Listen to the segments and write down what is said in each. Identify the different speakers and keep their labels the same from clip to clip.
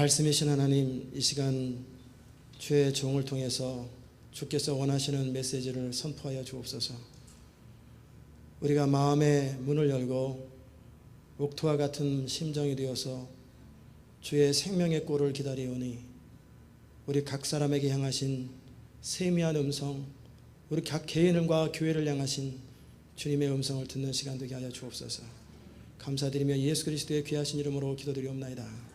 Speaker 1: 말씀이신 하나님, 이 시간 주의 종을 통해서 주께서 원하시는 메시지를 선포하여 주옵소서. 우리가 마음의 문을 열고 옥토와 같은 심정이 되어서 주의 생명의 꼴을 기다리오니 우리 각 사람에게 향하신 세미한 음성, 우리 각 개인과 교회를 향하신 주님의 음성을 듣는 시간 되게 하여 주옵소서. 감사드리며 예수 그리스도의 귀하신 이름으로 기도드리옵나이다.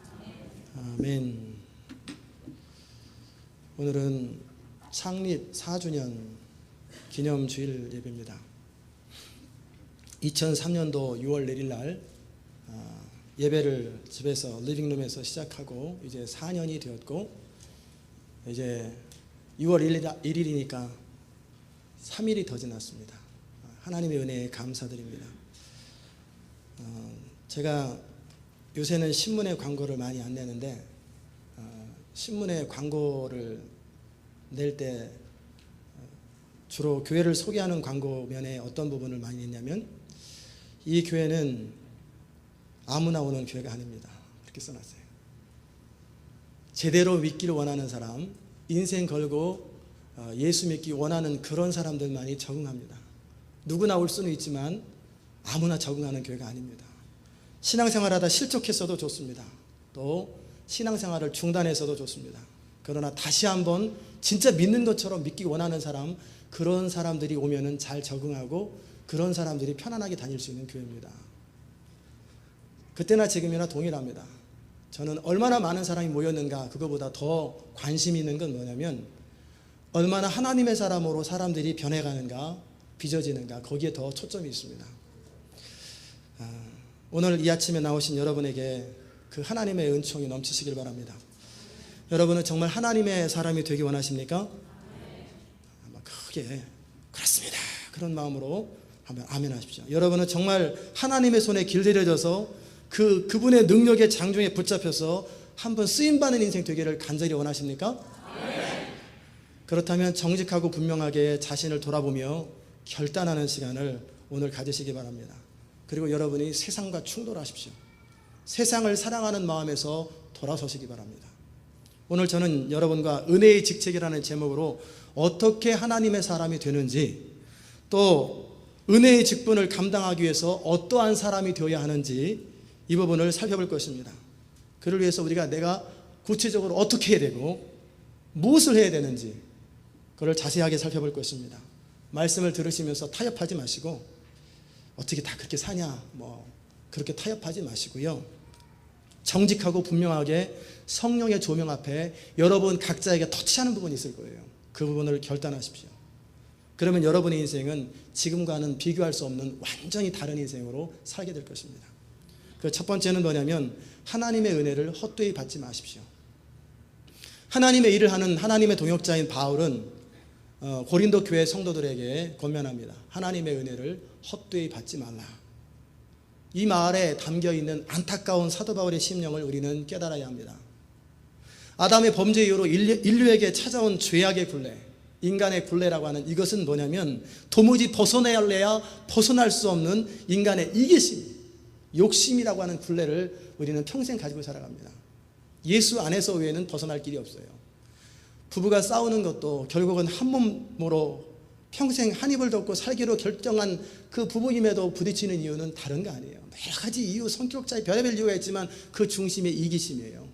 Speaker 1: 아멘. 오늘은 창립 4주년 기념주일 예배입니다. 2003년도 6월 1일 날 예배를 집에서 리빙룸에서 시작하고 이제 4년이 되었고, 이제 6월 1일이니까 3일이 더 지났습니다. 하나님의 은혜에 감사드립니다. 제가 요새는 신문에 광고를 많이 안 내는데, 신문에 광고를 낼 때 주로 교회를 소개하는 광고면에 어떤 부분을 많이 냈냐면, 이 교회는 아무나 오는 교회가 아닙니다. 그렇게 써놨어요. 제대로 믿기를 원하는 사람, 인생 걸고 예수 믿기 원하는 그런 사람들만이 적응합니다. 누구나 올 수는 있지만 아무나 적응하는 교회가 아닙니다. 신앙생활하다 실족했어도 좋습니다. 또 신앙생활을 중단해서도 좋습니다. 그러나 다시 한번 진짜 믿는 것처럼 믿기 원하는 사람, 그런 사람들이 오면은 잘 적응하고 그런 사람들이 편안하게 다닐 수 있는 교회입니다. 그때나 지금이나 동일합니다. 저는 얼마나 많은 사람이 모였는가, 그거보다 더 관심이 있는 건 뭐냐면 얼마나 하나님의 사람으로 사람들이 변해가는가, 빚어지는가, 거기에 더 초점이 있습니다. 오늘 이 아침에 나오신 여러분에게 그 하나님의 은총이 넘치시길 바랍니다. 여러분은 정말 하나님의 사람이 되기 원하십니까? 아마 크게 그렇습니다, 그런 마음으로 한번 아멘 하십시오. 여러분은 정말 하나님의 손에 길들여져서 그분의 능력의 장중에 붙잡혀서 한번 쓰임받는 인생 되기를 간절히 원하십니까? 그렇다면 정직하고 분명하게 자신을 돌아보며 결단하는 시간을 오늘 가지시기 바랍니다. 그리고 여러분이 세상과 충돌하십시오. 세상을 사랑하는 마음에서 돌아서시기 바랍니다. 오늘 저는 여러분과 은혜의 직책이라는 제목으로 어떻게 하나님의 사람이 되는지, 또 은혜의 직분을 감당하기 위해서 어떠한 사람이 되어야 하는지, 이 부분을 살펴볼 것입니다. 그를 위해서 내가 구체적으로 어떻게 해야 되고 무엇을 해야 되는지, 그걸 자세하게 살펴볼 것입니다. 말씀을 들으시면서 타협하지 마시고, 어떻게 다 그렇게 사냐, 그렇게 타협하지 마시고요. 정직하고 분명하게 성령의 조명 앞에 여러분 각자에게 터치하는 부분이 있을 거예요. 그 부분을 결단하십시오. 그러면 여러분의 인생은 지금과는 비교할 수 없는 완전히 다른 인생으로 살게 될 것입니다. 그 첫 번째는 뭐냐면 하나님의 은혜를 헛되이 받지 마십시오. 하나님의 일을 하는 하나님의 동역자인 바울은 고린도 교회 성도들에게 권면합니다. 하나님의 은혜를 헛되이 받지 말라. 이 말에 담겨있는 안타까운 사도 바울의 심령을 우리는 깨달아야 합니다. 아담의 범죄 이후로 인류에게 찾아온 죄악의 굴레, 인간의 굴레라고 하는 이것은 뭐냐면 도무지 벗어내야 벗어날 수 없는 인간의 이기심, 욕심이라고 하는 굴레를 우리는 평생 가지고 살아갑니다. 예수 안에서 외에는 벗어날 길이 없어요. 부부가 싸우는 것도 결국은 한 몸으로 평생 한 입을 덮고 살기로 결정한 그 부부임에도 부딪히는 이유는 다른 거 아니에요. 여러 가지 이유, 성격 차이, 별의별 이유가 있지만 그 중심이 이기심이에요.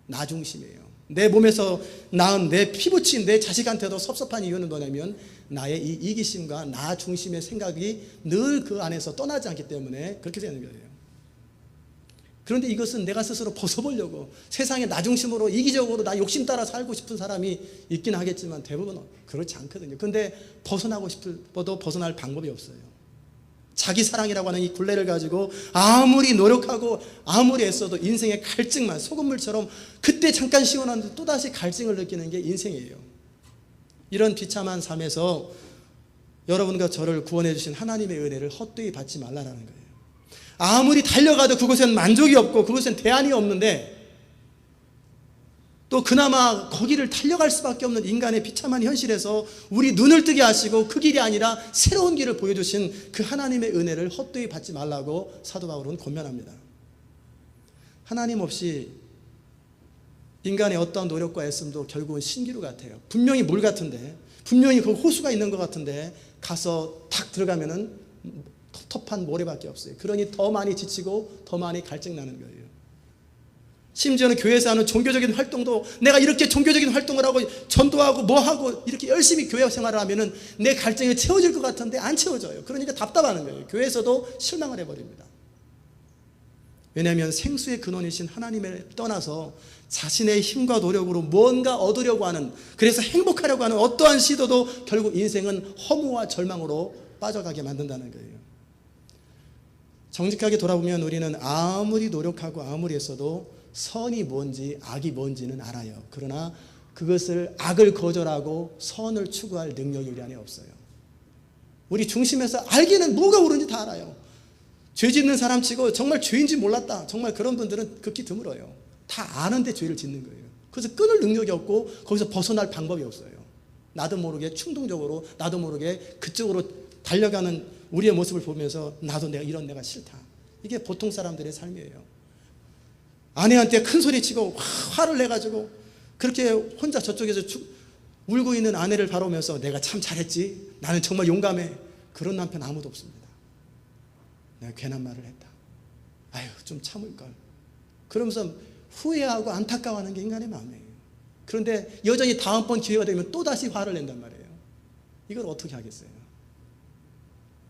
Speaker 1: 나 중심이에요. 내 몸에서 낳은 내 피부친 내 자식한테도 섭섭한 이유는 뭐냐면 나의 이 이기심과 나 중심의 생각이 늘 그 안에서 떠나지 않기 때문에 그렇게 되는 거예요. 그런데 이것은 내가 스스로 벗어보려고 세상에 나 중심으로 이기적으로 나 욕심 따라 살고 싶은 사람이 있긴 하겠지만 대부분은 그렇지 않거든요. 근데 벗어나고 싶어도 벗어날 방법이 없어요. 자기 사랑이라고 하는 이 굴레를 가지고 아무리 노력하고 아무리 애써도 인생의 갈증만 소금물처럼 그때 잠깐 시원한데 또다시 갈증을 느끼는 게 인생이에요. 이런 비참한 삶에서 여러분과 저를 구원해 주신 하나님의 은혜를 헛되이 받지 말라라는 거예요. 아무리 달려가도 그곳엔 만족이 없고 그곳엔 대안이 없는데, 또 그나마 거기를 달려갈 수밖에 없는 인간의 비참한 현실에서 우리 눈을 뜨게 하시고 그 길이 아니라 새로운 길을 보여주신 그 하나님의 은혜를 헛되이 받지 말라고 사도 바울은 권면합니다. 하나님 없이 인간의 어떤 노력과 애씀도 결국은 신기루 같아요. 분명히 물 같은데, 분명히 그 호수가 있는 것 같은데 가서 탁 들어가면은 텁텁한 모래밖에 없어요. 그러니 더 많이 지치고 더 많이 갈증 나는 거예요. 심지어는 교회에서 하는 종교적인 활동도 내가 이렇게 종교적인 활동을 하고 전도하고 뭐하고 이렇게 열심히 교회 생활을 하면은 내 갈증이 채워질 것 같은데 안 채워져요. 그러니까 답답하는 거예요. 교회에서도 실망을 해버립니다. 왜냐하면 생수의 근원이신 하나님을 떠나서 자신의 힘과 노력으로 뭔가 얻으려고 하는, 그래서 행복하려고 하는 어떠한 시도도 결국 인생은 허무와 절망으로 빠져가게 만든다는 거예요. 정직하게 돌아보면 우리는 아무리 노력하고 아무리 했어도 선이 뭔지 악이 뭔지는 알아요. 그러나 그것을 악을 거절하고 선을 추구할 능력이 우리 안에 없어요. 우리 중심에서 알기는 뭐가 옳은지 다 알아요. 죄 짓는 사람 치고 정말 죄인지 몰랐다, 정말 그런 분들은 극히 드물어요. 다 아는데 죄를 짓는 거예요. 그래서 끊을 능력이 없고 거기서 벗어날 방법이 없어요. 나도 모르게 충동적으로, 나도 모르게 그쪽으로 달려가는 우리의 모습을 보면서 나도 이런 내가 싫다. 이게 보통 사람들의 삶이에요. 아내한테 큰 소리 치고 화를 내가지고 그렇게 혼자 저쪽에서 울고 있는 아내를 바라보면서 내가 참 잘했지, 나는 정말 용감해, 그런 남편 아무도 없습니다. 내가 괜한 말을 했다, 아유 좀 참을걸, 그러면서 후회하고 안타까워하는 게 인간의 마음이에요. 그런데 여전히 다음번 기회가 되면 또다시 화를 낸단 말이에요. 이걸 어떻게 하겠어요?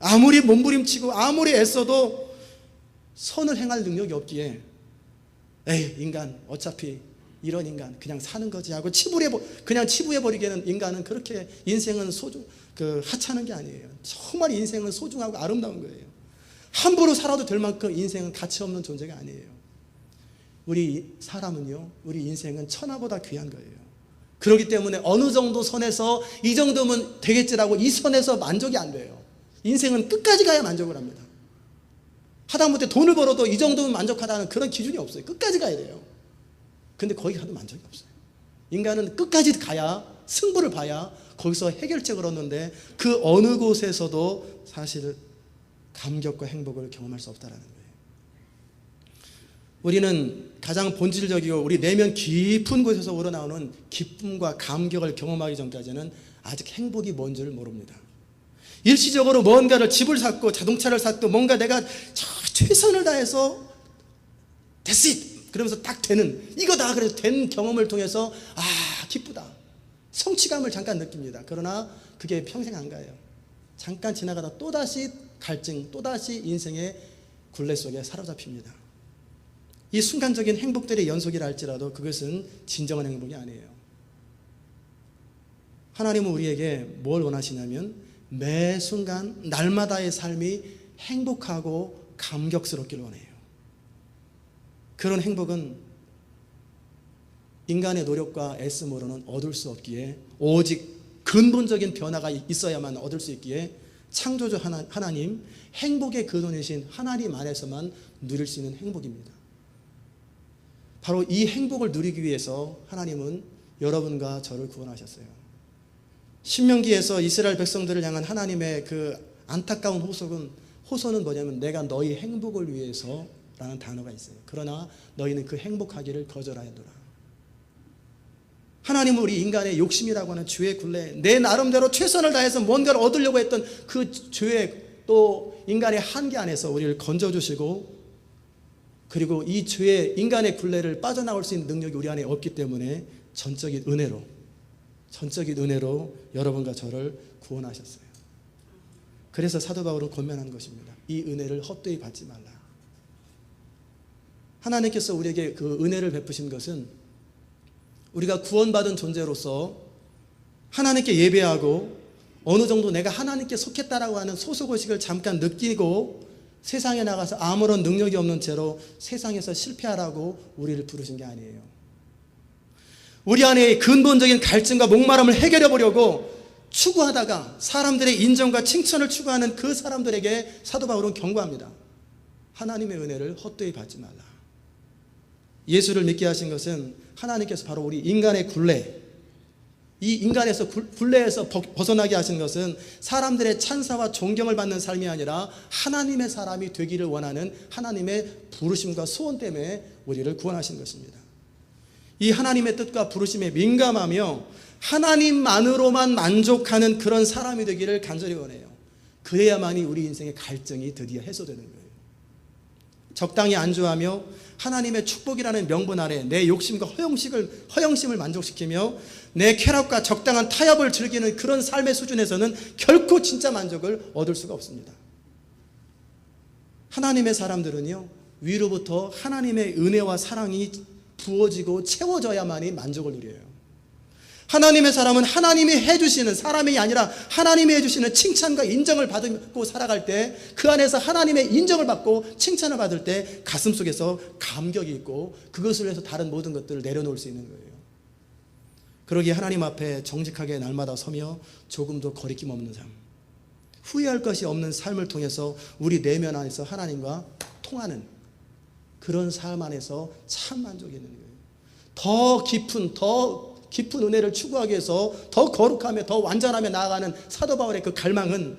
Speaker 1: 아무리 몸부림치고 아무리 애써도 선을 행할 능력이 없기에 에이 인간 어차피 이런 인간 그냥 사는 거지 하고 그냥 치부해버리기에는 인간은 그렇게 인생은 하찮은 게 아니에요. 정말 인생은 소중하고 아름다운 거예요. 함부로 살아도 될 만큼 인생은 가치 없는 존재가 아니에요. 우리 사람은요, 우리 인생은 천하보다 귀한 거예요. 그렇기 때문에 어느 정도 선에서 이 정도면 되겠지라고 이 선에서 만족이 안 돼요. 인생은 끝까지 가야 만족을 합니다. 하다못해 돈을 벌어도 이 정도면 만족하다는 그런 기준이 없어요. 끝까지 가야 돼요. 근데 거기 가도 만족이 없어요. 인간은 끝까지 가야, 승부를 봐야 거기서 해결책을 얻는데 그 어느 곳에서도 사실 감격과 행복을 경험할 수 없다는 거예요. 우리는 가장 본질적이고 우리 내면 깊은 곳에서 우러나오는 기쁨과 감격을 경험하기 전까지는 아직 행복이 뭔지를 모릅니다. 일시적으로 뭔가를 집을 샀고 자동차를 샀고 뭔가 내가 최선을 다해서 That's it! 그러면서 딱 되는, 이거다! 그래서 된 경험을 통해서 기쁘다, 성취감을 잠깐 느낍니다. 그러나 그게 평생 안 가요. 잠깐 지나가다 또다시 갈증, 또다시 인생의 굴레 속에 사로잡힙니다. 이 순간적인 행복들의 연속이라 할지라도 그것은 진정한 행복이 아니에요. 하나님은 우리에게 뭘 원하시냐면 매 순간 날마다의 삶이 행복하고 감격스럽기를 원해요. 그런 행복은 인간의 노력과 애씀으로는 얻을 수 없기에 오직 근본적인 변화가 있어야만 얻을 수 있기에 창조주 하나님, 행복의 근원이신 하나님 안에서만 누릴 수 있는 행복입니다. 바로 이 행복을 누리기 위해서 하나님은 여러분과 저를 구원하셨어요. 신명기에서 이스라엘 백성들을 향한 하나님의 그 안타까운 호소는 뭐냐면 내가 너희 행복을 위해서 라는 단어가 있어요. 그러나 너희는 그 행복하기를 거절하였노라. 하나님은 우리 인간의 욕심이라고 하는 죄의 굴레, 내 나름대로 최선을 다해서 뭔가를 얻으려고 했던 그 죄의 또 인간의 한계 안에서 우리를 건져주시고, 그리고 이 죄의 인간의 굴레를 빠져나올 수 있는 능력이 우리 안에 없기 때문에 전적인 은혜로 여러분과 저를 구원하셨어요. 그래서 사도 바울은 권면하는 것입니다. 이 은혜를 헛되이 받지 말라. 하나님께서 우리에게 그 은혜를 베푸신 것은 우리가 구원받은 존재로서 하나님께 예배하고 어느 정도 내가 하나님께 속했다라고 하는 소속의식을 잠깐 느끼고 세상에 나가서 아무런 능력이 없는 채로 세상에서 실패하라고 우리를 부르신 게 아니에요. 우리 안에 근본적인 갈증과 목마름을 해결해 보려고 추구하다가 사람들의 인정과 칭찬을 추구하는 그 사람들에게 사도 바울은 경고합니다. 하나님의 은혜를 헛되이 받지 말라. 예수를 믿게 하신 것은 하나님께서 바로 우리 인간의 굴레, 이 인간에서 굴레에서 벗어나게 하신 것은 사람들의 찬사와 존경을 받는 삶이 아니라 하나님의 사람이 되기를 원하는 하나님의 부르심과 소원 때문에 우리를 구원하신 것입니다. 이 하나님의 뜻과 부르심에 민감하며 하나님만으로만 만족하는 그런 사람이 되기를 간절히 원해요. 그래야만이 우리 인생의 갈증이 드디어 해소되는 거예요. 적당히 안주하며 하나님의 축복이라는 명분 아래 내 욕심과 허영심을 만족시키며 내 쾌락과 적당한 타협을 즐기는 그런 삶의 수준에서는 결코 진짜 만족을 얻을 수가 없습니다. 하나님의 사람들은요, 위로부터 하나님의 은혜와 사랑이 부어지고 채워져야만이 만족을 누려요. 하나님의 사람은 하나님이 해주시는, 사람이 아니라 하나님이 해주시는 칭찬과 인정을 받고 살아갈 때, 그 안에서 하나님의 인정을 받고 칭찬을 받을 때 가슴속에서 감격이 있고 그것을 위해서 다른 모든 것들을 내려놓을 수 있는 거예요. 그러기에 하나님 앞에 정직하게 날마다 서며 조금도 거리낌 없는 삶, 후회할 것이 없는 삶을 통해서 우리 내면 안에서 하나님과 통하는 그런 삶 안에서 참 만족이 있는 거예요. 더 깊은 은혜를 추구하기 위해서 더 거룩하며 더 완전하며 나아가는 사도 바울의 그 갈망은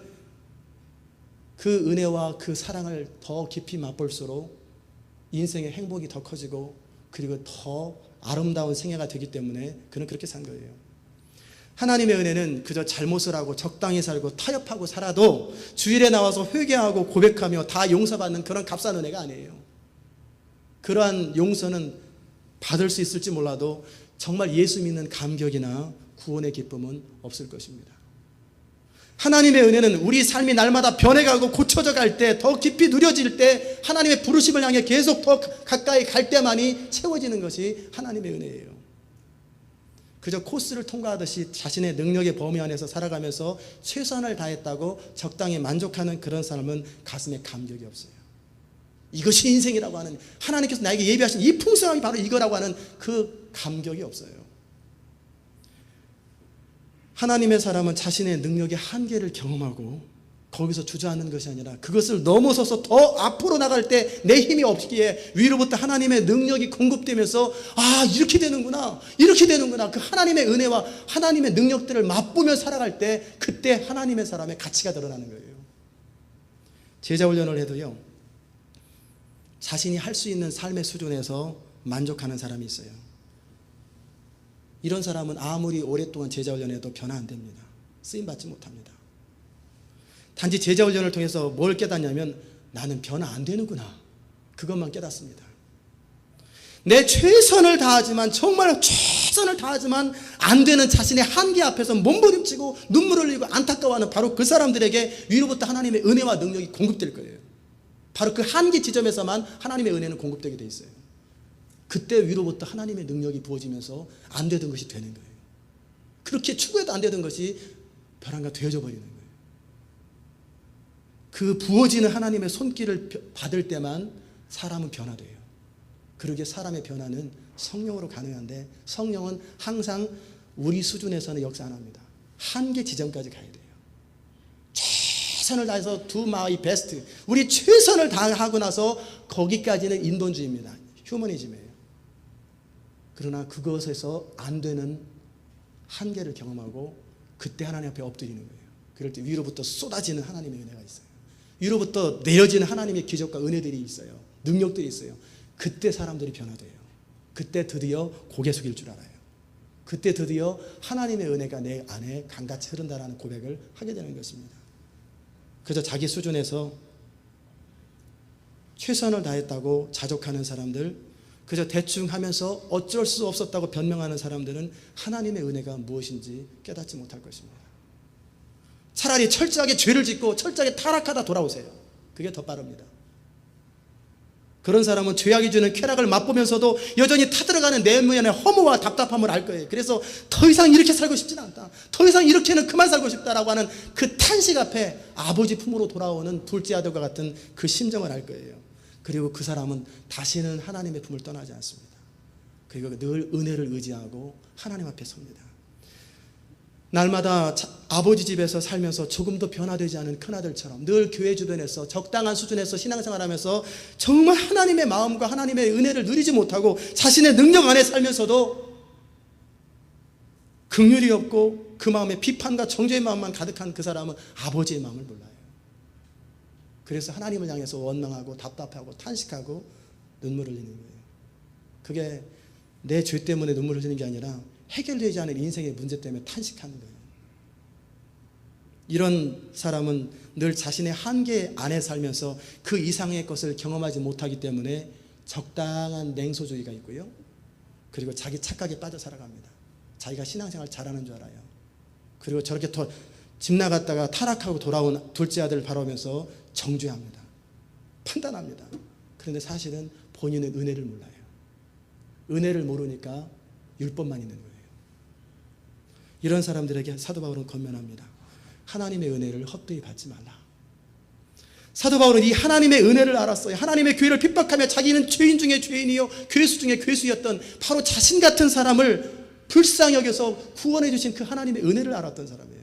Speaker 1: 그 은혜와 그 사랑을 더 깊이 맛볼수록 인생의 행복이 더 커지고 그리고 더 아름다운 생애가 되기 때문에 그는 그렇게 산 거예요. 하나님의 은혜는 그저 잘못을 하고 적당히 살고 타협하고 살아도 주일에 나와서 회개하고 고백하며 다 용서받는 그런 값싼 은혜가 아니에요. 그러한 용서는 받을 수 있을지 몰라도 정말 예수 믿는 감격이나 구원의 기쁨은 없을 것입니다. 하나님의 은혜는 우리 삶이 날마다 변해가고 고쳐져 갈 때, 더 깊이 누려질 때, 하나님의 부르심을 향해 계속 더 가까이 갈 때만이 채워지는 것이 하나님의 은혜예요. 그저 코스를 통과하듯이 자신의 능력의 범위 안에서 살아가면서 최선을 다했다고 적당히 만족하는 그런 사람은 가슴에 감격이 없어요. 이것이 인생이라고 하는, 하나님께서 나에게 예비하신 이 풍성함이 바로 이거라고 하는 그 감격이 없어요. 하나님의 사람은 자신의 능력의 한계를 경험하고 거기서 주저앉는 것이 아니라 그것을 넘어서서 더 앞으로 나갈 때 내 힘이 없기에 위로부터 하나님의 능력이 공급되면서 이렇게 되는구나, 이렇게 되는구나, 그 하나님의 은혜와 하나님의 능력들을 맛보며 살아갈 때 그때 하나님의 사람의 가치가 드러나는 거예요. 제자훈련을 해도요, 자신이 할 수 있는 삶의 수준에서 만족하는 사람이 있어요. 이런 사람은 아무리 오랫동안 제자훈련해도 변화 안 됩니다. 쓰임받지 못합니다. 단지 제자훈련을 통해서 뭘 깨닫냐면 나는 변화 안 되는구나, 그것만 깨닫습니다. 내 최선을 다하지만, 정말 최선을 다하지만 안 되는 자신의 한계 앞에서 몸부림치고 눈물을 흘리고 안타까워하는 바로 그 사람들에게 위로부터 하나님의 은혜와 능력이 공급될 거예요. 바로 그 한계 지점에서만 하나님의 은혜는 공급되게 돼 있어요. 그때 위로부터 하나님의 능력이 부어지면서 안 되던 것이 되는 거예요. 그렇게 추구해도 안 되던 것이 벼랑과 되어져 버리는 거예요. 그 부어지는 하나님의 손길을 받을 때만 사람은 변화돼요. 그러기에 사람의 변화는 성령으로 가능한데, 성령은 항상 우리 수준에서는 역사 안 합니다. 한계 지점까지 가야 돼요. 최선을 다해서 do my best, 우리 최선을 다하고 나서 거기까지는 인본주의입니다. 휴머니즘이에요. 그러나 그것에서 안 되는 한계를 경험하고 그때 하나님 앞에 엎드리는 거예요. 그럴 때 위로부터 쏟아지는 하나님의 은혜가 있어요. 위로부터 내려지는 하나님의 기적과 은혜들이 있어요. 능력들이 있어요. 그때 사람들이 변화돼요. 그때 드디어 고개 숙일 줄 알아요. 그때 드디어 하나님의 은혜가 내 안에 강같이 흐른다라는 고백을 하게 되는 것입니다. 그저 자기 수준에서 최선을 다했다고 자족하는 사람들, 그저 대충 하면서 어쩔 수 없었다고 변명하는 사람들은 하나님의 은혜가 무엇인지 깨닫지 못할 것입니다. 차라리 철저하게 죄를 짓고 철저하게 타락하다 돌아오세요. 그게 더 빠릅니다. 그런 사람은 죄악이 주는 쾌락을 맛보면서도 여전히 타들어가는 내면의 허무와 답답함을 알 거예요. 그래서 더 이상 이렇게 살고 싶지는 않다, 더 이상 이렇게는 그만 살고 싶다라고 하는 그 탄식 앞에 아버지 품으로 돌아오는 둘째 아들과 같은 그 심정을 알 거예요. 그리고 그 사람은 다시는 하나님의 품을 떠나지 않습니다. 그리고 늘 은혜를 의지하고 하나님 앞에 섭니다. 날마다 아버지 집에서 살면서 조금도 변화되지 않은 큰아들처럼 늘 교회 주변에서 적당한 수준에서 신앙생활하면서 정말 하나님의 마음과 하나님의 은혜를 누리지 못하고 자신의 능력 안에 살면서도 긍휼이 없고 그 마음에 비판과 정죄의 마음만 가득한 그 사람은 아버지의 마음을 몰라요. 그래서 하나님을 향해서 원망하고 답답하고 탄식하고 눈물을 흘리는 거예요. 그게 내 죄 때문에 눈물을 흘리는 게 아니라 해결되지 않은 인생의 문제 때문에 탄식하는 거예요. 이런 사람은 늘 자신의 한계 안에 살면서 그 이상의 것을 경험하지 못하기 때문에 적당한 냉소주의가 있고요. 그리고 자기 착각에 빠져 살아갑니다. 자기가 신앙생활 잘하는 줄 알아요. 그리고 저렇게 집 나갔다가 타락하고 돌아온 둘째 아들을 바라보면서 정죄합니다. 판단합니다. 그런데 사실은 본인은 은혜를 몰라요. 은혜를 모르니까 율법만 있는 거예요. 이런 사람들에게 사도 바울은 권면합니다. 하나님의 은혜를 헛되이 받지 말라. 사도 바울은 이 하나님의 은혜를 알았어요. 하나님의 교회를 핍박하며 자기는 죄인 중에 죄인이요 괴수 중에 괴수였던 바로 자신 같은 사람을 불쌍히 여겨서 구원해 주신 그 하나님의 은혜를 알았던 사람이에요.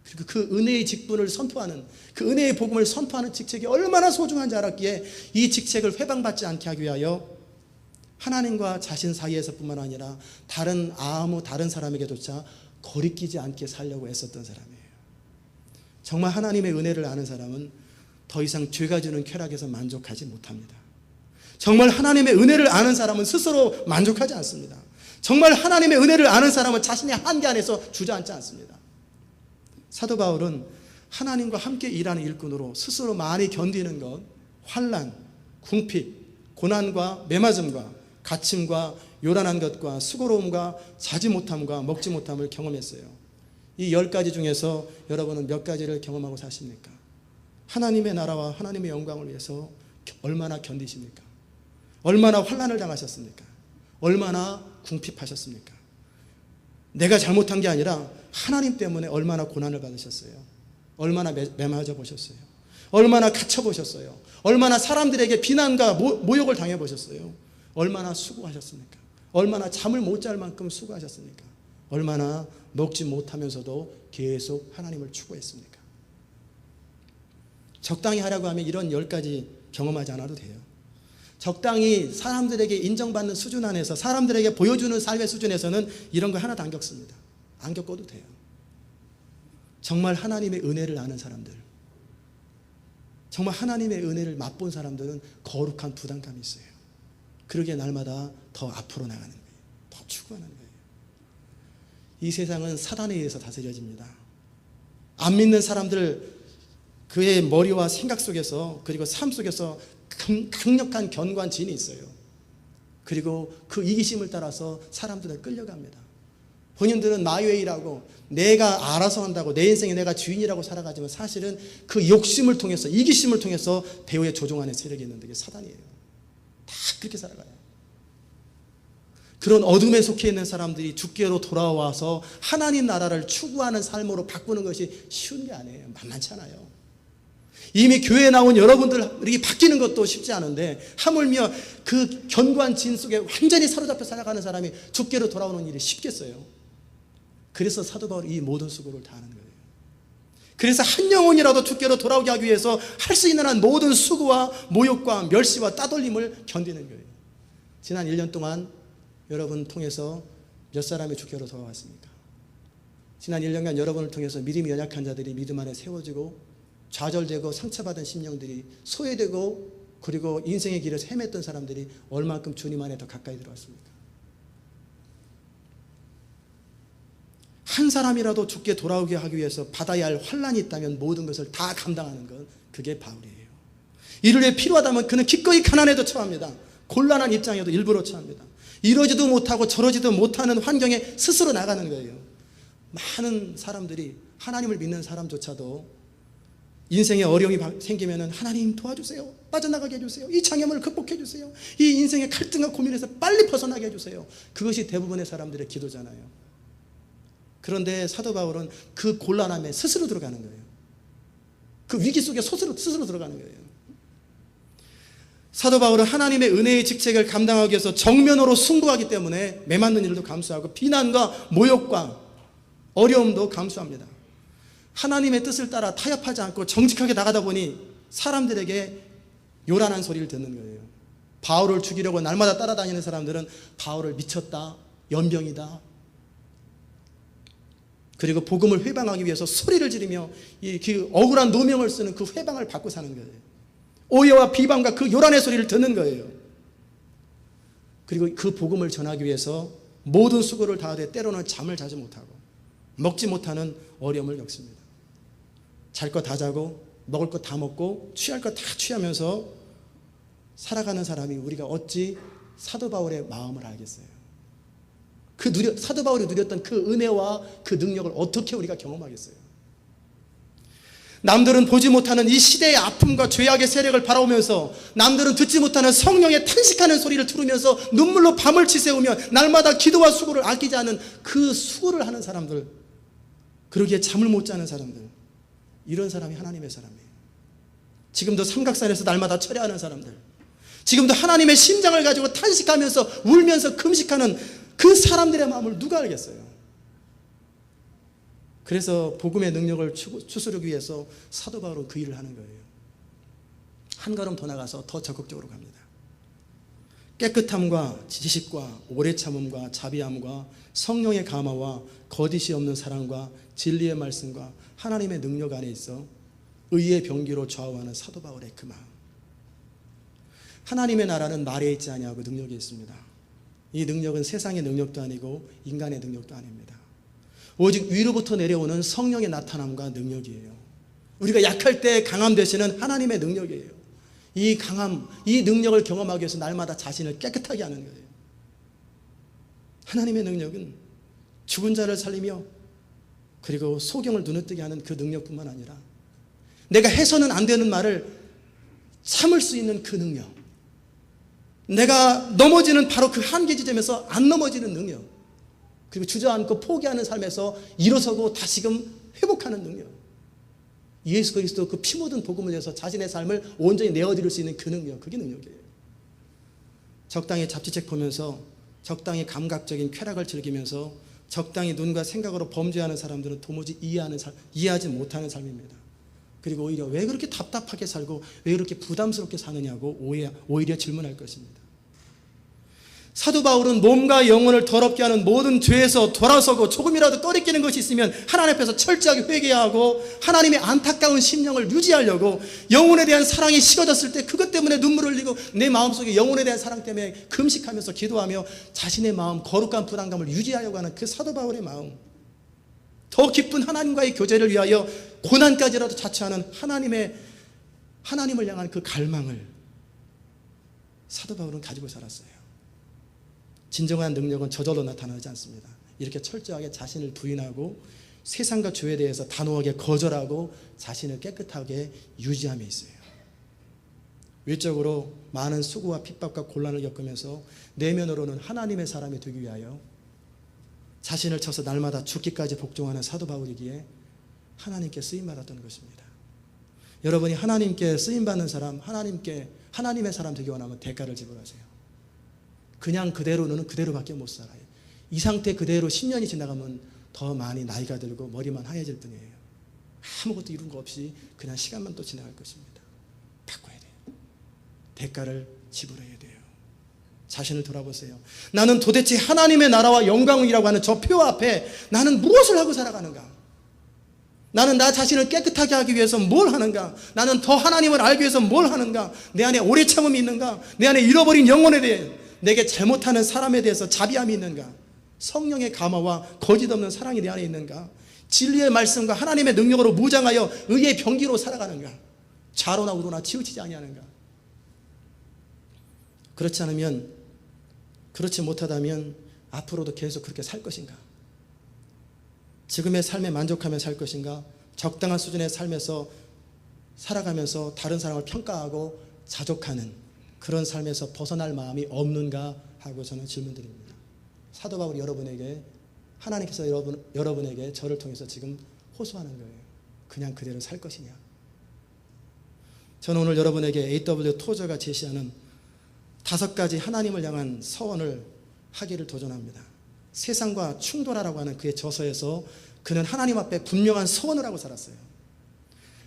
Speaker 1: 그리고 그 은혜의 직분을 선포하는, 그 은혜의 복음을 선포하는 직책이 얼마나 소중한지 알았기에 이 직책을 회방받지 않게 하기 위하여 하나님과 자신 사이에서뿐만 아니라 아무 다른 사람에게조차 거리끼지 않게 살려고 애썼던 사람이에요. 정말 하나님의 은혜를 아는 사람은 더 이상 죄가 주는 쾌락에서 만족하지 못합니다. 정말 하나님의 은혜를 아는 사람은 스스로 만족하지 않습니다. 정말 하나님의 은혜를 아는 사람은 자신의 한계 안에서 주저앉지 않습니다. 사도 바울은 하나님과 함께 일하는 일꾼으로 스스로 많이 견디는 것, 환난, 궁핍, 고난과 매맞음과 갇힘과 요란한 것과 수고로움과 자지 못함과 먹지 못함을 경험했어요. 이 10가지 중에서 여러분은 몇 가지를 경험하고 사십니까? 하나님의 나라와 하나님의 영광을 위해서 얼마나 견디십니까? 얼마나 환난을 당하셨습니까? 얼마나 궁핍하셨습니까? 내가 잘못한 게 아니라 하나님 때문에 얼마나 고난을 받으셨어요? 얼마나 매맞아 보셨어요? 얼마나 갇혀 보셨어요? 얼마나 사람들에게 비난과 모욕을 당해 보셨어요? 얼마나 수고하셨습니까? 얼마나 잠을 못 잘 만큼 수고하셨습니까? 얼마나 먹지 못하면서도 계속 하나님을 추구했습니까? 적당히 하려고 하면 이런 10가지 경험하지 않아도 돼요. 적당히 사람들에게 인정받는 수준 안에서, 사람들에게 보여주는 삶의 수준에서는 이런 거 하나도 안 겪습니다. 안 겪어도 돼요. 정말 하나님의 은혜를 아는 사람들, 정말 하나님의 은혜를 맛본 사람들은 거룩한 부담감이 있어요. 그러기에 날마다 더 앞으로 나가는 거예요. 더 추구하는 거예요. 이 세상은 사단에 의해서 다스려집니다. 안 믿는 사람들, 그의 머리와 생각 속에서, 그리고 삶 속에서 강력한 견고한 진이 있어요. 그리고 그 이기심을 따라서 사람들은 끌려갑니다. 본인들은 마이웨이라고, 내가 알아서 한다고, 내 인생에 내가 주인이라고 살아가지만 사실은 그 욕심을 통해서, 이기심을 통해서 배후에 조종하는 세력이 있는데 그게 사단이에요. 다 그렇게 살아가요. 그런 어둠에 속해 있는 사람들이 주께로 돌아와서 하나님 나라를 추구하는 삶으로 바꾸는 것이 쉬운 게 아니에요. 만만치 않아요. 이미 교회에 나온 여러분들이 바뀌는 것도 쉽지 않은데 하물며 그 견고한 진 속에 완전히 사로잡혀 살아가는 사람이 주께로 돌아오는 일이 쉽겠어요. 그래서 사도 바울이 이 모든 수고를 다하는 거예요. 그래서 한 영혼이라도 주께로 돌아오게 하기 위해서 할 수 있는 한 모든 수고와 모욕과 멸시와 따돌림을 견디는 거예요. 지난 1년 동안 여러분 통해서 몇 사람이 주께로 돌아왔습니까? 지난 1년간 여러분을 통해서 믿음이 연약한 자들이 믿음 안에 세워지고 좌절되고 상처받은 심령들이 소외되고 그리고 인생의 길에서 헤맸던 사람들이 얼마큼 주님 안에 더 가까이 들어왔습니까? 한 사람이라도 주께 돌아오게 하기 위해서 받아야 할 환난이 있다면 모든 것을 다 감당하는 것, 그게 바울이에요. 이를 위해 필요하다면 그는 기꺼이 가난에도 처합니다. 곤란한 입장에도 일부러 처합니다. 이러지도 못하고 저러지도 못하는 환경에 스스로 나가는 거예요. 많은 사람들이, 하나님을 믿는 사람조차도 인생에 어려움이 생기면 하나님 도와주세요, 빠져나가게 해주세요, 이 장애물을 극복해 주세요, 이 인생의 갈등과 고민에서 빨리 벗어나게 해주세요. 그것이 대부분의 사람들의 기도잖아요. 그런데 사도 바울은 그 곤란함에 스스로 들어가는 거예요. 그 위기 속에 스스로 들어가는 거예요. 사도 바울은 하나님의 은혜의 직책을 감당하기 위해서 정면으로 승부하기 때문에 매맞는 일도 감수하고 비난과 모욕과 어려움도 감수합니다. 하나님의 뜻을 따라 타협하지 않고 정직하게 나가다 보니 사람들에게 요란한 소리를 듣는 거예요. 바울을 죽이려고 날마다 따라다니는 사람들은 바울을 미쳤다, 연병이다, 그리고 복음을 회방하기 위해서 소리를 지르며 그 억울한 노명을 쓰는 그 회방을 받고 사는 거예요. 오해와 비방과 그 요란의 소리를 듣는 거예요. 그리고 그 복음을 전하기 위해서 모든 수고를 다하되 때로는 잠을 자지 못하고 먹지 못하는 어려움을 겪습니다. 잘 거 다 자고 먹을 거 다 먹고 취할 거 다 취하면서 살아가는 사람이 우리가 어찌 사도 바울의 마음을 알겠어요? 사도 바울이 누렸던 그 은혜와 그 능력을 어떻게 우리가 경험하겠어요? 남들은 보지 못하는 이 시대의 아픔과 죄악의 세력을 바라보면서, 남들은 듣지 못하는 성령의 탄식하는 소리를 들으면서 눈물로 밤을 지새우며 날마다 기도와 수고를 아끼지 않은 그 수고를 하는 사람들, 그러기에 잠을 못 자는 사람들, 이런 사람이 하나님의 사람이에요. 지금도 삼각산에서 날마다 철야하는 사람들, 지금도 하나님의 심장을 가지고 탄식하면서 울면서 금식하는 그 사람들의 마음을 누가 알겠어요? 그래서 복음의 능력을 추스르기 위해서 사도 바울은 그 일을 하는 거예요. 한 걸음 더 나가서 더 적극적으로 갑니다. 깨끗함과 지식과 오래 참음과 자비함과 성령의 감화와 거짓이 없는 사랑과 진리의 말씀과 하나님의 능력 안에 있어 의의 병기로 좌우하는 사도 바울의 그 마음. 하나님의 나라는 말에 있지 아니하고 능력이 있습니다. 이 능력은 세상의 능력도 아니고 인간의 능력도 아닙니다. 오직 위로부터 내려오는 성령의 나타남과 능력이에요. 우리가 약할 때 강함 되시는 하나님의 능력이에요. 이 강함, 이 능력을 경험하기 위해서 날마다 자신을 깨끗하게 하는 거예요. 하나님의 능력은 죽은 자를 살리며 그리고 소경을 눈을 뜨게 하는 그 능력뿐만 아니라 내가 해서는 안 되는 말을 참을 수 있는 그 능력, 내가 넘어지는 바로 그 한계 지점에서 안 넘어지는 능력, 그리고 주저앉고 포기하는 삶에서 일어서고 다시금 회복하는 능력, 예수 그리스도 그 피 묻은 복음을 위해서 자신의 삶을 온전히 내어드릴 수 있는 그 능력, 그게 능력이에요. 적당히 잡지책 보면서 적당히 감각적인 쾌락을 즐기면서 적당히 눈과 생각으로 범죄하는 사람들은 도무지 이해하지 못하는 삶입니다. 그리고 오히려 왜 그렇게 답답하게 살고 왜 그렇게 부담스럽게 사느냐고 오히려 질문할 것입니다. 사도 바울은 몸과 영혼을 더럽게 하는 모든 죄에서 돌아서고 조금이라도 꺼리끼는 것이 있으면 하나님 앞에서 철저하게 회개하고 하나님의 안타까운 심령을 유지하려고 영혼에 대한 사랑이 식어졌을 때 그것 때문에 눈물을 흘리고 내 마음속에 영혼에 대한 사랑 때문에 금식하면서 기도하며 자신의 마음, 거룩한 부담감을 유지하려고 하는 그 사도 바울의 마음, 더 깊은 하나님과의 교제를 위하여 고난까지라도 자처하는 하나님을 향한 그 갈망을 사도 바울은 가지고 살았어요. 진정한 능력은 저절로 나타나지 않습니다. 이렇게 철저하게 자신을 부인하고 세상과 죄에 대해서 단호하게 거절하고 자신을 깨끗하게 유지함에 있어요. 외적으로 많은 수고와 핍박과 곤란을 겪으면서 내면으로는 하나님의 사람이 되기 위하여 자신을 쳐서 날마다 죽기까지 복종하는 사도 바울이기에 하나님께 쓰임받았던 것입니다. 여러분이 하나님께 쓰임받는 사람, 하나님의 사람 되기 원하면 대가를 지불하세요. 그냥 그대로는 그대로밖에 못 살아요. 이 상태 그대로 10년이 지나가면 더 많이 나이가 들고 머리만 하얘질 뿐이에요. 아무것도 이룬 거 없이 그냥 시간만 또 지나갈 것입니다. 바꿔야 돼요. 대가를 지불해야 돼요. 자신을 돌아보세요. 나는 도대체 하나님의 나라와 영광이라고 하는 저 표 앞에 나는 무엇을 하고 살아가는가? 나는 나 자신을 깨끗하게 하기 위해서 뭘 하는가? 나는 더 하나님을 알기 위해서 뭘 하는가? 내 안에 오래 참음이 있는가? 내 안에 잃어버린 영혼에 대해, 내게 잘못하는 사람에 대해서 자비함이 있는가? 성령의 감화와 거짓 없는 사랑이 내 안에 있는가? 진리의 말씀과 하나님의 능력으로 무장하여 의의 병기로 살아가는가? 좌로나 우로나 치우치지 아니하는가? 그렇지 못하다면 앞으로도 계속 그렇게 살 것인가? 지금의 삶에 만족하며 살 것인가? 적당한 수준의 삶에서 살아가면서 다른 사람을 평가하고 자족하는 그런 삶에서 벗어날 마음이 없는가 하고 저는 질문드립니다. 사도 바울이 하나님께서 여러분에게 저를 통해서 지금 호소하는 거예요. 그냥 그대로 살 것이냐? 저는 오늘 여러분에게 A.W. 토저가 제시하는 5가지 하나님을 향한 서원을 하기를 도전합니다. 세상과 충돌하라고 하는 그의 저서에서 그는 하나님 앞에 분명한 서원을 하고 살았어요.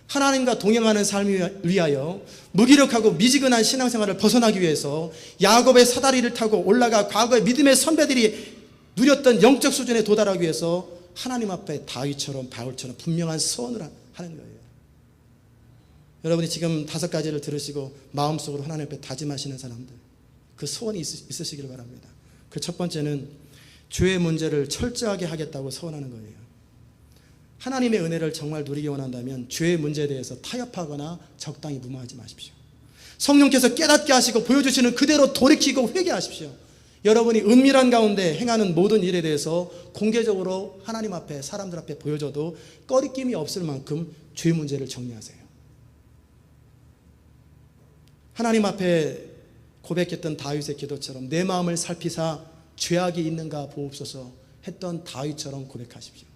Speaker 1: 하나님과 동행하는 삶을 위하여 무기력하고 미지근한 신앙생활을 벗어나기 위해서 야곱의 사다리를 타고 올라가 과거의 믿음의 선배들이 누렸던 영적 수준에 도달하기 위해서 하나님 앞에 다윗처럼 바울처럼 분명한 서원을 하는 거예요. 여러분이 지금 5가지를 들으시고 마음속으로 하나님 앞에 다짐하시는 사람들, 그 소원이 있으시길 바랍니다. 그 첫 번째는 죄의 문제를 철저하게 하겠다고 소원하는 거예요. 하나님의 은혜를 정말 누리기 원한다면 죄의 문제에 대해서 타협하거나 적당히 무마하지 마십시오. 성령께서 깨닫게 하시고 보여주시는 그대로 돌이키고 회개하십시오. 여러분이 은밀한 가운데 행하는 모든 일에 대해서 공개적으로 하나님 앞에, 사람들 앞에 보여줘도 꺼리낌이 없을 만큼 죄 문제를 정리하세요. 하나님 앞에 고백했던 다윗의 기도처럼 내 마음을 살피사 죄악이 있는가 보옵소서 했던 다윗처럼 고백하십시오.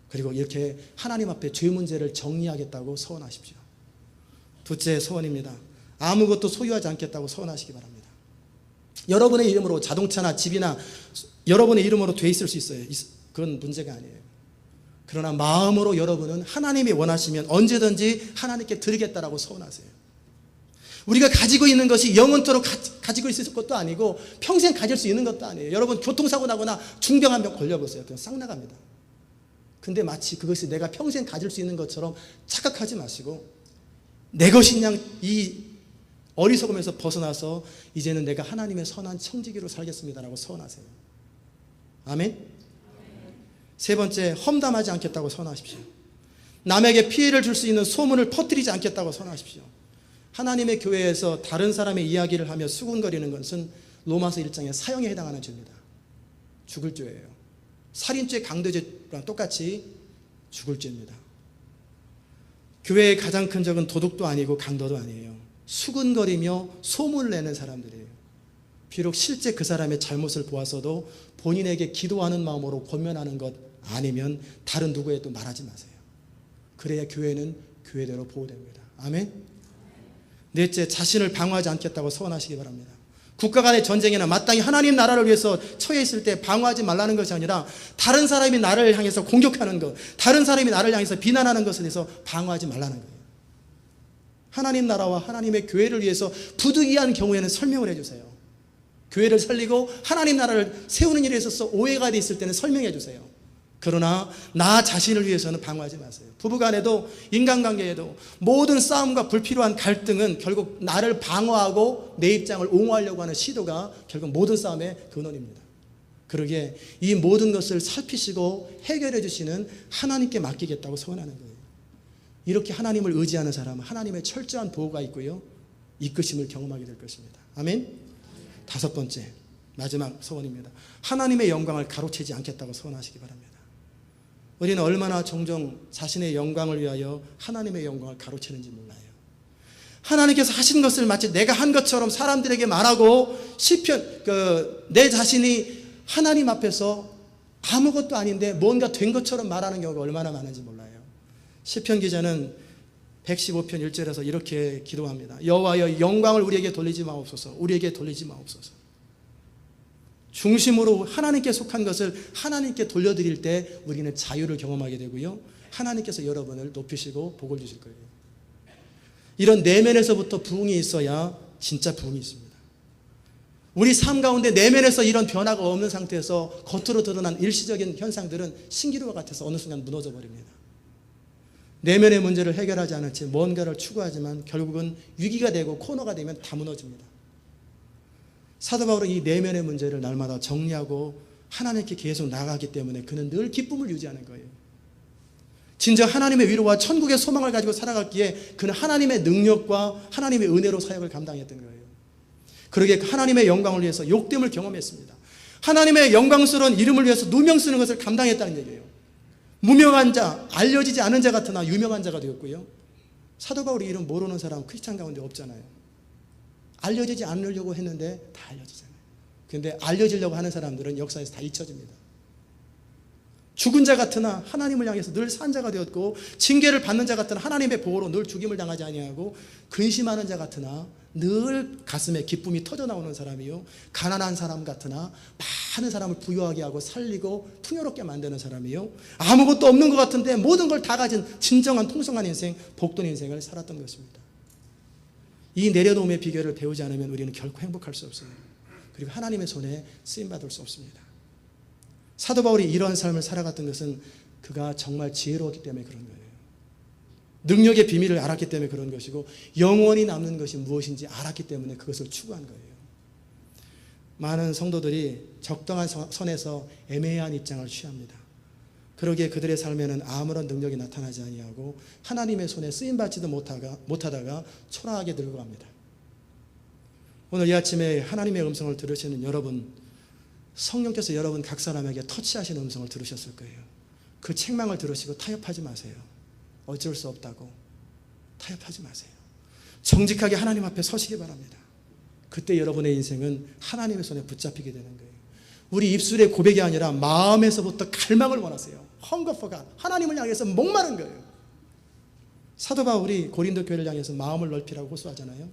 Speaker 1: 그리고 이렇게 하나님 앞에 죄 문제를 정리하겠다고 소원하십시오. 둘째 소원입니다. 아무것도 소유하지 않겠다고 소원하시기 바랍니다. 여러분의 이름으로 자동차나 집이나 여러분의 이름으로 돼 있을 수 있어요. 그건 문제가 아니에요. 그러나 마음으로 여러분은 하나님이 원하시면 언제든지 하나님께 드리겠다라고 소원하세요. 우리가 가지고 있는 것이 영원토록 가지고 있을 것도 아니고 평생 가질 수 있는 것도 아니에요. 여러분 교통사고 나거나 중병 한 병 걸려보세요. 그냥 싹 나갑니다. 근데 마치 그것이 내가 평생 가질 수 있는 것처럼 착각하지 마시고 내 것이 그냥 이 어리석음에서 벗어나서 이제는 내가 하나님의 선한 청지기로 살겠습니다라고 소원하세요. 아멘. 세 번째, 험담하지 않겠다고 소원하십시오. 남에게 피해를 줄 수 있는 소문을 퍼뜨리지 않겠다고 소원하십시오. 하나님의 교회에서 다른 사람의 이야기를 하며 수군거리는 것은 로마서 1장의 사형에 해당하는 죄입니다. 죽을 죄예요. 살인죄, 강도죄랑 똑같이 죽을 죄입니다. 교회의 가장 큰 적은 도둑도 아니고 강도도 아니에요. 수군거리며 소문을 내는 사람들이에요. 비록 실제 그 사람의 잘못을 보아서도 본인에게 기도하는 마음으로 권면하는 것 아니면 다른 누구에도 말하지 마세요. 그래야 교회는 교회대로 보호됩니다. 아멘. 넷째, 자신을 방어하지 않겠다고 소원하시기 바랍니다. 국가 간의 전쟁이나 마땅히 하나님 나라를 위해서 처해 있을 때 방어하지 말라는 것이 아니라 다른 사람이 나를 향해서 공격하는 것, 다른 사람이 나를 향해서 비난하는 것에 대해서 방어하지 말라는 거예요. 하나님 나라와 하나님의 교회를 위해서 부득이한 경우에는 설명을 해주세요. 교회를 살리고 하나님 나라를 세우는 일에 있어서 오해가 돼 있을 때는 설명해 주세요. 그러나 나 자신을 위해서는 방어하지 마세요. 부부간에도 인간관계에도 모든 싸움과 불필요한 갈등은 결국 나를 방어하고 내 입장을 옹호하려고 하는 시도가 결국 모든 싸움의 근원입니다. 그러기에 이 모든 것을 살피시고 해결해 주시는 하나님께 맡기겠다고 소원하는 거예요. 이렇게 하나님을 의지하는 사람은 하나님의 철저한 보호가 있고요, 이끄심을 경험하게 될 것입니다. 아멘. 다섯 번째, 마지막 소원입니다. 하나님의 영광을 가로채지 않겠다고 소원하시기 바랍니다. 우리는 얼마나 종종 자신의 영광을 위하여 하나님의 영광을 가로채는지 몰라요. 하나님께서 하신 것을 마치 내가 한 것처럼 사람들에게 말하고 내 자신이 하나님 앞에서 아무것도 아닌데 뭔가 된 것처럼 말하는 경우가 얼마나 많은지 몰라요. 시편 기자는 115편 1절에서 이렇게 기도합니다. 여호와여, 영광을 우리에게 돌리지 마옵소서. 우리에게 돌리지 마옵소서. 중심으로 하나님께 속한 것을 하나님께 돌려드릴 때 우리는 자유를 경험하게 되고요, 하나님께서 여러분을 높이시고 복을 주실 거예요. 이런 내면에서부터 부흥이 있어야 진짜 부흥이 있습니다. 우리 삶 가운데 내면에서 이런 변화가 없는 상태에서 겉으로 드러난 일시적인 현상들은 신기루와 같아서 어느 순간 무너져 버립니다. 내면의 문제를 해결하지 않은 채 뭔가를 추구하지만 결국은 위기가 되고 코너가 되면 다 무너집니다. 사도 바울은 이 내면의 문제를 날마다 정리하고 하나님께 계속 나아가기 때문에 그는 늘 기쁨을 유지하는 거예요. 진정 하나님의 위로와 천국의 소망을 가지고 살아갔기에 그는 하나님의 능력과 하나님의 은혜로 사역을 감당했던 거예요. 그러기에 하나님의 영광을 위해서 욕됨을 경험했습니다. 하나님의 영광스러운 이름을 위해서 누명 쓰는 것을 감당했다는 얘기예요. 무명한 자, 알려지지 않은 자 같으나 유명한 자가 되었고요, 사도 바울의 이름 모르는 사람 크리스찬 가운데 없잖아요. 알려지지 않으려고 했는데 다 알려지잖아요. 그런데 알려지려고 하는 사람들은 역사에서 다 잊혀집니다. 죽은 자 같으나 하나님을 향해서 늘 산 자가 되었고, 징계를 받는 자 같으나 하나님의 보호로 늘 죽임을 당하지 아니하고, 근심하는 자 같으나 늘 가슴에 기쁨이 터져 나오는 사람이요, 가난한 사람 같으나 많은 사람을 부유하게 하고 살리고 풍요롭게 만드는 사람이요, 아무것도 없는 것 같은데 모든 걸 다 가진 진정한 통성한 인생, 복된 인생을 살았던 것입니다. 이 내려놓음의 비결을 배우지 않으면 우리는 결코 행복할 수 없습니다. 그리고 하나님의 손에 쓰임받을 수 없습니다. 사도 바울이 이런 삶을 살아갔던 것은 그가 정말 지혜로웠기 때문에 그런 거예요. 능력의 비밀을 알았기 때문에 그런 것이고, 영원히 남는 것이 무엇인지 알았기 때문에 그것을 추구한 거예요. 많은 성도들이 적당한 선에서 애매한 입장을 취합니다. 그러기에 그들의 삶에는 아무런 능력이 나타나지 아니하고 하나님의 손에 쓰임받지도 못하다가 초라하게 늙어갑니다. 오늘 이 아침에 하나님의 음성을 들으시는 여러분, 성령께서 여러분 각 사람에게 터치하시는 음성을 들으셨을 거예요. 그 책망을 들으시고 타협하지 마세요. 어쩔 수 없다고 타협하지 마세요. 정직하게 하나님 앞에 서시기 바랍니다. 그때 여러분의 인생은 하나님의 손에 붙잡히게 되는 거예요. 우리 입술의 고백이 아니라 마음에서부터 갈망을 원하세요. Hunger for God. 하나님을 향해서 목마른 거예요. 사도 바울이 고린도 교회를 향해서 마음을 넓히라고 호소하잖아요.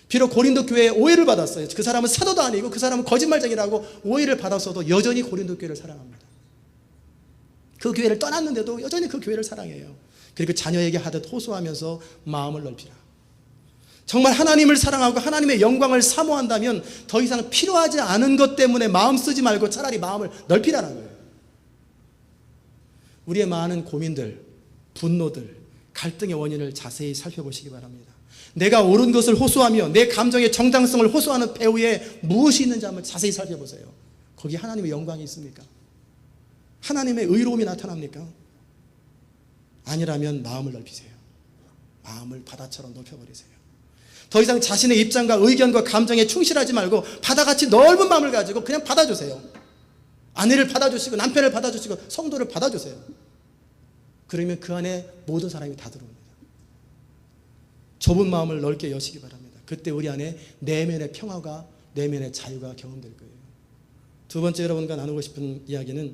Speaker 1: 비록 고린도 교회에 오해를 받았어요. 그 사람은 사도도 아니고 그 사람은 거짓말쟁이라고 오해를 받았어도 여전히 고린도 교회를 사랑합니다. 그 교회를 떠났는데도 여전히 그 교회를 사랑해요. 그리고 자녀에게 하듯 호소하면서 마음을 넓히라. 정말 하나님을 사랑하고 하나님의 영광을 사모한다면 더 이상 필요하지 않은 것 때문에 마음 쓰지 말고 차라리 마음을 넓히라는 거예요. 우리의 많은 고민들, 분노들, 갈등의 원인을 자세히 살펴보시기 바랍니다. 내가 옳은 것을 호소하며 내 감정의 정당성을 호소하는 배후에 무엇이 있는지 한번 자세히 살펴보세요. 거기 하나님의 영광이 있습니까? 하나님의 의로움이 나타납니까? 아니라면 마음을 넓히세요. 마음을 바다처럼 높여버리세요. 더 이상 자신의 입장과 의견과 감정에 충실하지 말고 바다같이 넓은 마음을 가지고 그냥 받아주세요. 아내를 받아주시고 남편을 받아주시고 성도를 받아주세요. 그러면 그 안에 모든 사람이 다 들어옵니다. 좁은 마음을 넓게 여시기 바랍니다. 그때 우리 안에 내면의 평화가, 내면의 자유가 경험될 거예요. 두 번째 여러분과 나누고 싶은 이야기는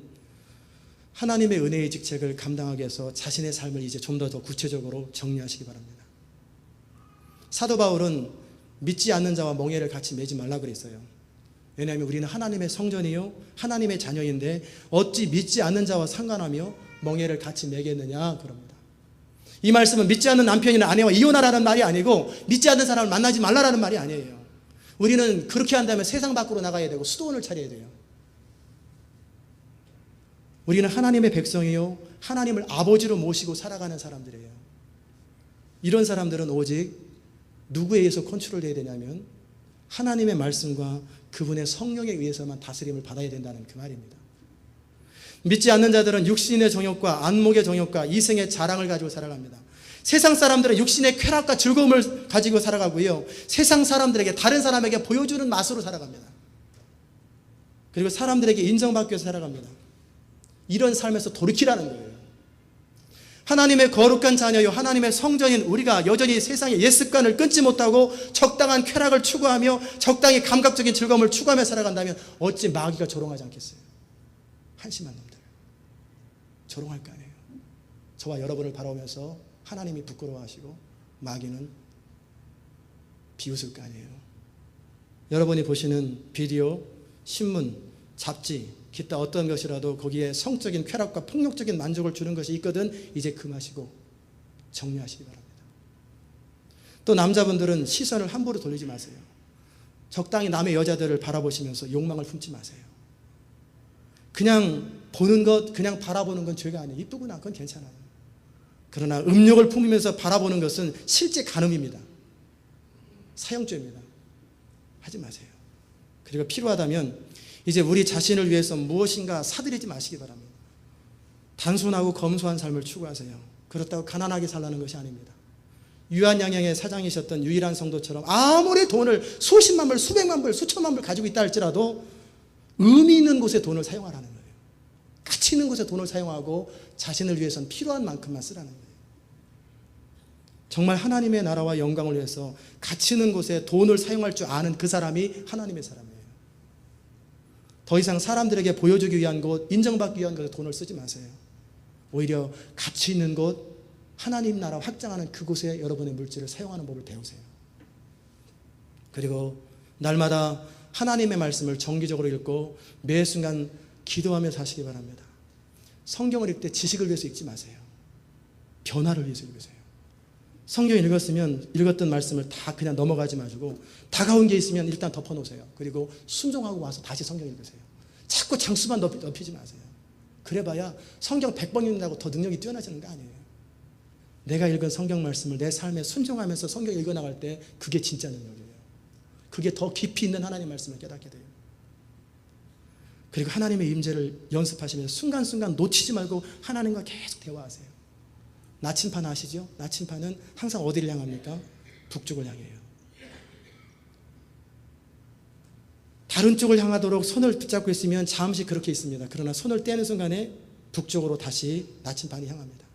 Speaker 1: 하나님의 은혜의 직책을 감당하기 위해서 자신의 삶을 이제 좀 더 구체적으로 정리하시기 바랍니다. 사도 바울은 믿지 않는 자와 멍에를 같이 매지 말라 그랬어요. 왜냐하면 우리는 하나님의 성전이요 하나님의 자녀인데 어찌 믿지 않는 자와 상관하며 멍에를 같이 매겠느냐 그럽니다. 이 말씀은 믿지 않는 남편이나 아내와 이혼하라는 말이 아니고 믿지 않는 사람을 만나지 말라라는 말이 아니에요. 우리는 그렇게 한다면 세상 밖으로 나가야 되고 수도원을 차려야 돼요. 우리는 하나님의 백성이요 하나님을 아버지로 모시고 살아가는 사람들이에요. 이런 사람들은 오직 누구에 의해서 컨트롤돼야 되냐면 하나님의 말씀과 그분의 성령에 의해서만 다스림을 받아야 된다는 그 말입니다. 믿지 않는 자들은 육신의 정욕과 안목의 정욕과 이생의 자랑을 가지고 살아갑니다. 세상 사람들은 육신의 쾌락과 즐거움을 가지고 살아가고요. 세상 사람들에게 다른 사람에게 보여주는 맛으로 살아갑니다. 그리고 사람들에게 인정받기 위해서 살아갑니다. 이런 삶에서 돌이키라는 거예요. 하나님의 거룩한 자녀요 하나님의 성전인 우리가 여전히 세상의 옛 습관을 끊지 못하고 적당한 쾌락을 추구하며 적당히 감각적인 즐거움을 추구하며 살아간다면 어찌 마귀가 조롱하지 않겠어요? 한심한 놈들 조롱할 거 아니에요. 저와 여러분을 바라보면서 하나님이 부끄러워하시고 마귀는 비웃을 거 아니에요. 여러분이 보시는 비디오, 신문, 잡지 기타 어떤 것이라도 거기에 성적인 쾌락과 폭력적인 만족을 주는 것이 있거든 이제 금하시고 정리하시기 바랍니다. 또 남자분들은 시선을 함부로 돌리지 마세요. 적당히 남의 여자들을 바라보시면서 욕망을 품지 마세요. 그냥 보는 것, 그냥 바라보는 건 죄가 아니에요. 이쁘구나, 그건 괜찮아요. 그러나 음욕을 품으면서 바라보는 것은 실제 간음입니다. 사형죄입니다. 하지 마세요. 그리고 필요하다면 이제 우리 자신을 위해서 무엇인가 사들이지 마시기 바랍니다. 단순하고 검소한 삶을 추구하세요. 그렇다고 가난하게 살라는 것이 아닙니다. 유한양양의 사장이셨던 유일한 성도처럼 아무리 돈을 수십만 불, 수백만 불, 수천만 불 가지고 있다 할지라도 의미 있는 곳에 돈을 사용하라는 거예요. 가치 있는 곳에 돈을 사용하고 자신을 위해서는 필요한 만큼만 쓰라는 거예요. 정말 하나님의 나라와 영광을 위해서 가치 있는 곳에 돈을 사용할 줄 아는 그 사람이 하나님의 사람이에요. 더 이상 사람들에게 보여주기 위한 곳, 인정받기 위한 곳에 돈을 쓰지 마세요. 오히려 가치 있는 곳, 하나님 나라 확장하는 그곳에 여러분의 물질을 사용하는 법을 배우세요. 그리고 날마다 하나님의 말씀을 정기적으로 읽고 매 순간 기도하며 사시기 바랍니다. 성경을 읽을 때 지식을 위해서 읽지 마세요. 변화를 위해서 읽으세요. 성경 읽었으면 읽었던 말씀을 다 그냥 넘어가지 마시고 다가온 게 있으면 일단 덮어놓으세요. 그리고 순종하고 와서 다시 성경 읽으세요. 자꾸 장수만 넓히지 마세요. 그래봐야 성경 100번 읽는다고 더 능력이 뛰어나지는 거 아니에요. 내가 읽은 성경 말씀을 내 삶에 순종하면서 성경 읽어나갈 때 그게 진짜 능력이에요. 그게 더 깊이 있는 하나님 말씀을 깨닫게 돼요. 그리고 하나님의 임재를 연습하시면서 순간순간 놓치지 말고 하나님과 계속 대화하세요. 나침판 아시죠? 나침판은 항상 어디를 향합니까? 북쪽을 향해요. 다른 쪽을 향하도록 손을 붙잡고 있으면 잠시 그렇게 있습니다. 그러나 손을 떼는 순간에 북쪽으로 다시 나침판이 향합니다.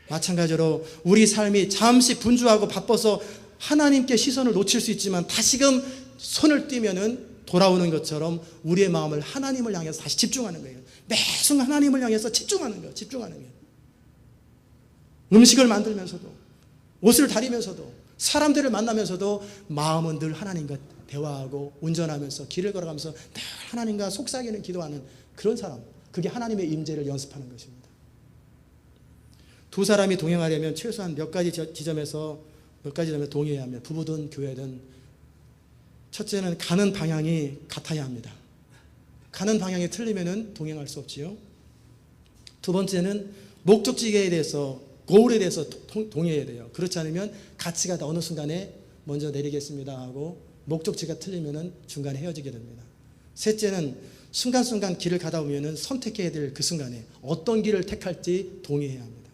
Speaker 1: 마찬가지로 우리 삶이 잠시 분주하고 바빠서 하나님께 시선을 놓칠 수 있지만 다시금 손을 떼면은 돌아오는 것처럼 우리의 마음을 하나님을 향해서 다시 집중하는 거예요. 매순간 하나님을 향해서 집중하는 거예요. 집중하는 거예요. 음식을 만들면서도, 옷을 다리면서도, 사람들을 만나면서도 마음은 늘 하나님과 대화하고 운전하면서 길을 걸어가면서 늘 하나님과 속삭이는 기도하는 그런 사람, 그게 하나님의 임재를 연습하는 것입니다. 두 사람이 동행하려면 최소한 몇 가지 지점에서 동의해야 합니다. 부부든 교회든. 첫째는 가는 방향이 같아야 합니다. 가는 방향이 틀리면 동행할 수 없지요. 두 번째는 목적지에 대해서, 고울에 대해서 동의해야 돼요. 그렇지 않으면 같이 가다 어느 순간에 먼저 내리겠습니다 하고 목적지가 틀리면 중간에 헤어지게 됩니다. 셋째는 순간순간 길을 가다 보면 선택해야 될 그 순간에 어떤 길을 택할지 동의해야 합니다.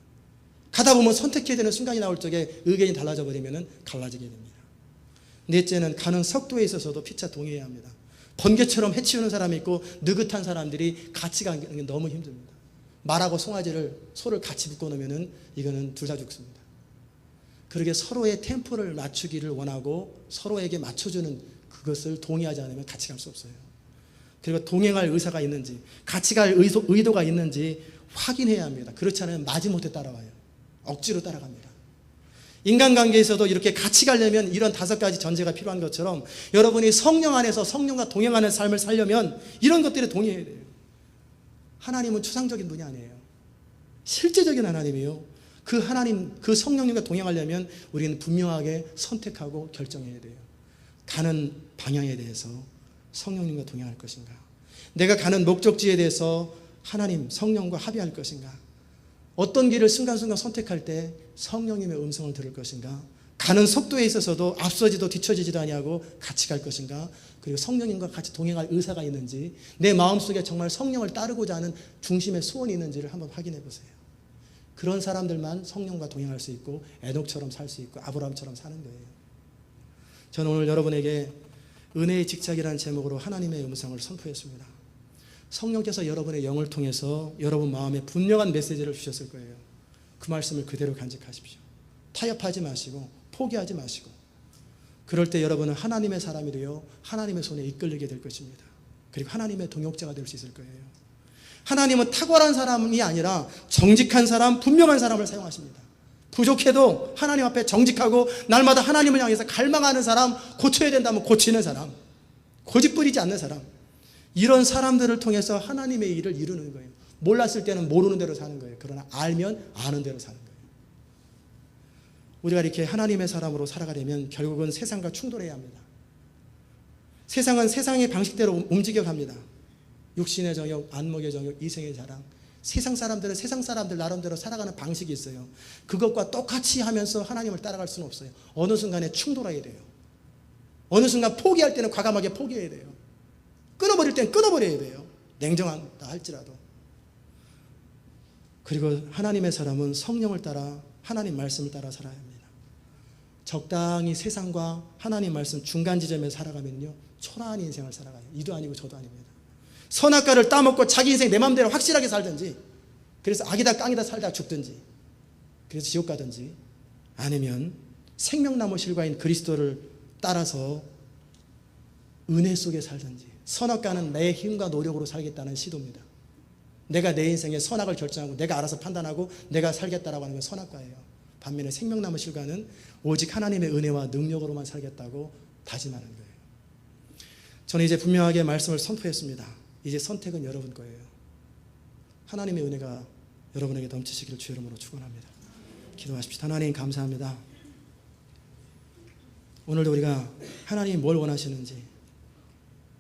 Speaker 1: 가다 보면 선택해야 되는 순간이 나올 적에 의견이 달라져 버리면 갈라지게 됩니다. 넷째는 가는 속도에 있어서도 피차 동의해야 합니다. 번개처럼 해치우는 사람이 있고 느긋한 사람들이 같이 가는 게 너무 힘듭니다. 말하고 소를 같이 묶어놓으면 이거는 둘 다 죽습니다. 그러게 서로의 템포를 맞추기를 원하고 서로에게 맞춰주는 그것을 동의하지 않으면 같이 갈 수 없어요. 그리고 동행할 의사가 있는지, 같이 갈 의도가 있는지 확인해야 합니다. 그렇지 않으면 마지못해 따라와요. 억지로 따라갑니다. 인간관계에서도 이렇게 같이 가려면 이런 5가지 전제가 필요한 것처럼 여러분이 성령 안에서 성령과 동행하는 삶을 살려면 이런 것들에 동의해야 돼요. 하나님은 추상적인 분이 아니에요. 실제적인 하나님이에요. 그 하나님, 그 성령님과 동행하려면 우리는 분명하게 선택하고 결정해야 돼요. 가는 방향에 대해서 성령님과 동행할 것인가? 내가 가는 목적지에 대해서 하나님, 성령과 합의할 것인가? 어떤 길을 순간순간 선택할 때 성령님의 음성을 들을 것인가? 가는 속도에 있어서도 앞서지도 뒤처지지도 아니하고 같이 갈 것인가? 그리고 성령님과 같이 동행할 의사가 있는지, 내 마음속에 정말 성령을 따르고자 하는 중심의 소원이 있는지를 한번 확인해 보세요. 그런 사람들만 성령과 동행할 수 있고 에녹처럼 살 수 있고 아브라함처럼 사는 거예요. 저는 오늘 여러분에게 은혜의 직작이라는 제목으로 하나님의 음성을 선포했습니다. 성령께서 여러분의 영을 통해서 여러분 마음에 분명한 메시지를 주셨을 거예요. 그 말씀을 그대로 간직하십시오. 타협하지 마시고 포기하지 마시고, 그럴 때 여러분은 하나님의 사람이 되어 하나님의 손에 이끌리게 될 것입니다. 그리고 하나님의 동역자가 될 수 있을 거예요. 하나님은 탁월한 사람이 아니라 정직한 사람, 분명한 사람을 사용하십니다. 부족해도 하나님 앞에 정직하고 날마다 하나님을 향해서 갈망하는 사람, 고쳐야 된다면 고치는 사람, 고집 부리지 않는 사람, 이런 사람들을 통해서 하나님의 일을 이루는 거예요. 몰랐을 때는 모르는 대로 사는 거예요. 그러나 알면 아는 대로 사는 거예요. 우리가 이렇게 하나님의 사람으로 살아가려면 결국은 세상과 충돌해야 합니다. 세상은 세상의 방식대로 움직여갑니다. 육신의 정욕, 안목의 정욕, 이생의 자랑. 세상 사람들은 세상 사람들 나름대로 살아가는 방식이 있어요. 그것과 똑같이 하면서 하나님을 따라갈 수는 없어요. 어느 순간에 충돌해야 돼요. 어느 순간 포기할 때는 과감하게 포기해야 돼요. 끊어버릴 때는 끊어버려야 돼요. 냉정하다 할지라도. 그리고 하나님의 사람은 성령을 따라 하나님 말씀을 따라 살아야 합니다. 적당히 세상과 하나님 말씀 중간 지점에 살아가면요, 초라한 인생을 살아가요. 이도 아니고 저도 아닙니다. 선악과를 따먹고 자기 인생 내 마음대로 확실하게 살든지, 그래서 악이다 깡이다 살다 죽든지, 그래서 지옥 가든지, 아니면 생명나무 실과인 그리스도를 따라서 은혜 속에 살든지. 선악과는 내 힘과 노력으로 살겠다는 시도입니다. 내가 내 인생의 선악을 결정하고 내가 알아서 판단하고 내가 살겠다라고 하는 건 선악과예요. 반면에 생명나무 실과는 오직 하나님의 은혜와 능력으로만 살겠다고 다짐하는 거예요. 저는 이제 분명하게 말씀을 선포했습니다. 이제 선택은 여러분 거예요. 하나님의 은혜가 여러분에게 넘치시기를 주 이름으로 축원합니다. 기도하십시다. 하나님 감사합니다. 오늘도 우리가 하나님이 뭘 원하시는지,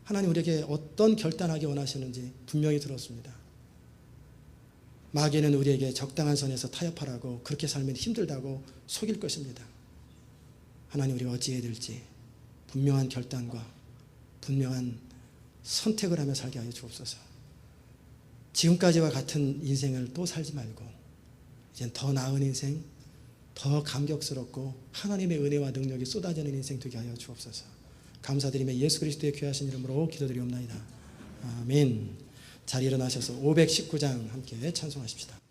Speaker 1: 하나님 우리에게 어떤 결단하기 원하시는지 분명히 들었습니다. 마귀는 우리에게 적당한 선에서 타협하라고, 그렇게 살면 힘들다고 속일 것입니다. 하나님, 우리가 어찌해야 될지 분명한 결단과 분명한 선택을 하며 살게 하여 주옵소서. 지금까지와 같은 인생을 또 살지 말고 이젠 더 나은 인생, 더 감격스럽고 하나님의 은혜와 능력이 쏟아지는 인생 되게 하여 주옵소서. 감사드리며 예수 그리스도의 귀하신 이름으로 기도드리옵나이다. 아멘. 자리 일어나셔서 519장 함께 찬송하십시다.